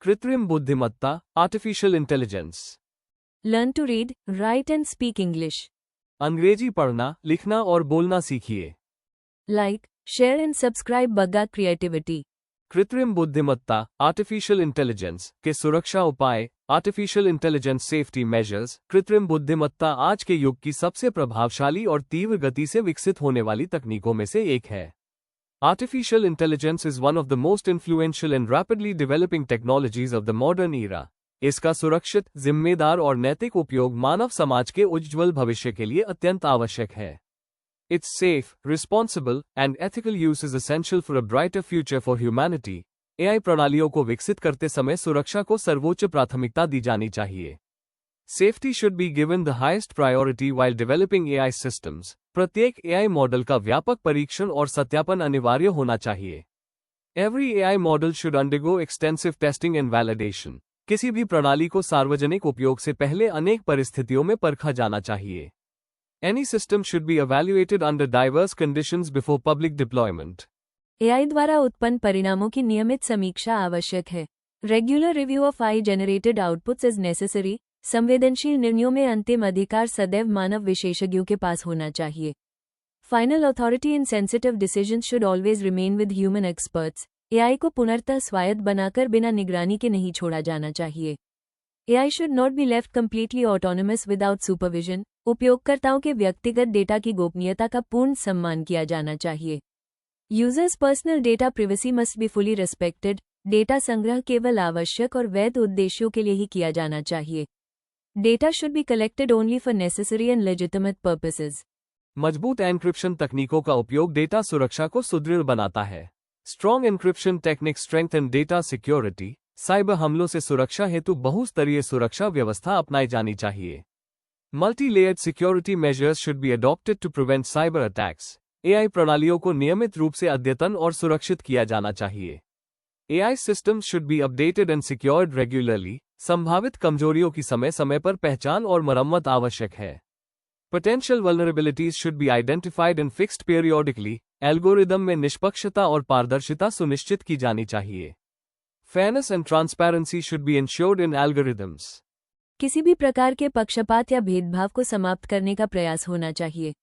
कृत्रिम बुद्धिमत्ता, artificial intelligence. Learn to read, write and speak English. अंग्रेजी पढ़ना, लिखना और बोलना सीखिए। Like, share and subscribe Bagga Creativity. कृत्रिम बुद्धिमत्ता, आर्टिफिशियल इंटेलिजेंस के सुरक्षा उपाय। Artificial intelligence safety measures. कृत्रिम बुद्धिमत्ता आज के युग की सबसे प्रभावशाली और तीव्र गति से विकसित होने वाली तकनीकों में से एक है। Artificial intelligence is one of the most influential and rapidly developing technologies of the modern era. इसका सुरक्षित, जिम्मेदार और नैतिक उपयोग मानव समाज के उज्ज्वल भविष्य के लिए अत्यंत आवश्यक है। Its safe, responsible, and ethical use is essential for a brighter future for humanity. AI प्रणालियों को विकसित करते समय सुरक्षा को सर्वोच्च प्राथमिकता दी जानी चाहिए। Safety should be given the highest priority while developing AI systems. प्रत्येक AI मॉडल का व्यापक परीक्षण और सत्यापन अनिवार्य होना चाहिए। Every AI model should undergo extensive testing and validation. किसी भी प्रणाली को सार्वजनिक उपयोग से पहले अनेक परिस्थितियों में परखा जाना चाहिए। Any system should be evaluated under diverse conditions before public deployment. AI द्वारा उत्पन्न परिणामों की नियमित समीक्षा आवश्यक है। Regular review of AI generated outputs is necessary. संवेदनशील निर्णयों में अंतिम अधिकार सदैव मानव विशेषज्ञों के पास होना चाहिए। Final authority in sensitive decisions should always remain with human experts. AI को पुनर्तः स्वायत्त बनाकर बिना निगरानी के नहीं छोड़ा जाना चाहिए। AI should not be left completely autonomous without supervision. उपयोगकर्ताओं के व्यक्तिगत डेटा की गोपनीयता का पूर्ण सम्मान किया जाना चाहिए। Users' personal data privacy must be fully respected. Data संग्रह केवल आवश्यक और वैध उद्देश्यों के लिए ही किया जाना चाहिए। Data should be collected only for necessary and legitimate purposes. मजबूत एन्क्रिप्शन तकनीकों का उपयोग डेटा सुरक्षा को सुदृढ़ बनाता है। Strong encryption techniques strengthen data security. Cyber हमलों से सुरक्षा हेतु बहुस्तरीय सुरक्षा व्यवस्था अपनाई जानी चाहिए। Multi-layered security measures should be adopted to prevent cyber attacks. AI प्रणालियों को नियमित रूप से अद्यतन और सुरक्षित किया जाना चाहिए। AI systems should be updated and secured regularly. संभावित कमजोरियों की समय समय पर पहचान और मरम्मत आवश्यक है। Potential vulnerabilities should be identified and fixed periodically. Algorithm में निष्पक्षता और पारदर्शिता सुनिश्चित की जानी चाहिए। Fairness and transparency should be ensured in algorithms. किसी भी प्रकार के पक्षपात या भेदभाव को समाप्त करने का प्रयास होना चाहिए।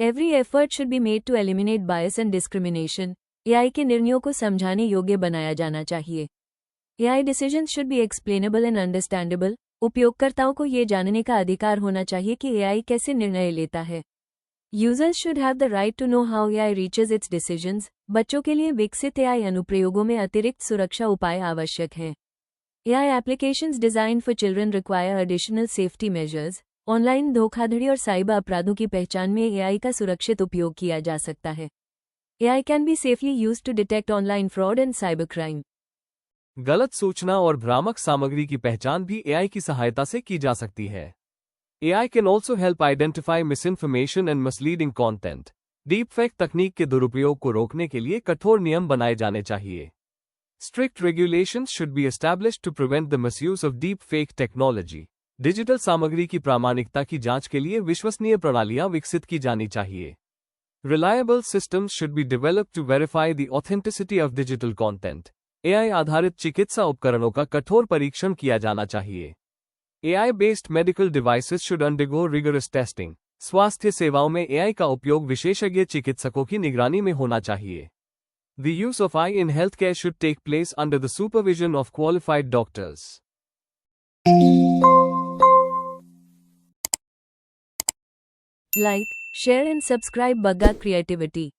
Every effort should be made to eliminate bias and discrimination. AI के निर्णयों को समझाने योग्य बनाया जाना चाहिए। AI decisions should be explainable and understandable. उपयोगकर्ताओं को ये जानने का अधिकार होना चाहिए कि AI कैसे निर्णय लेता है। Users should have the right to know how AI reaches its decisions. बच्चों के लिए विकसित AI अनुप्रयोगों में अतिरिक्त सुरक्षा उपाय आवश्यक हैं। AI applications designed for children require additional safety measures. Online धोखाधड़ी और साइबर अपराधों की पहचान में AI का सुरक्षित उपयोग किया जा सकता है। AI can be safely used to detect online fraud and cybercrime. गलत सूचना और भ्रामक सामग्री की पहचान भी AI की सहायता से की जा सकती है। AI can also help identify misinformation and misleading content. Deepfake तकनीक के दुरुपयोग को रोकने के लिए कठोर नियम बनाए जाने चाहिए। Strict regulations should be established to prevent the misuse of deepfake technology. Digital सामग्री की प्रामाणिकता की जांच के लिए विश्वसनीय प्रणालियां विकसित की जानी चाहिए। Reliable systems should be developed to verify the authenticity of digital content. AI आधारित चिकित्सा उपकरणों का कठोर परीक्षण किया जाना चाहिए। AI-based medical devices should undergo rigorous testing. स्वास्थ्य सेवाओं में AI का उपयोग विशेषज्ञ चिकित्सकों की निगरानी में होना चाहिए। The use of AI in healthcare should take place under the supervision of qualified doctors. Like, share and subscribe Bagga Creativity.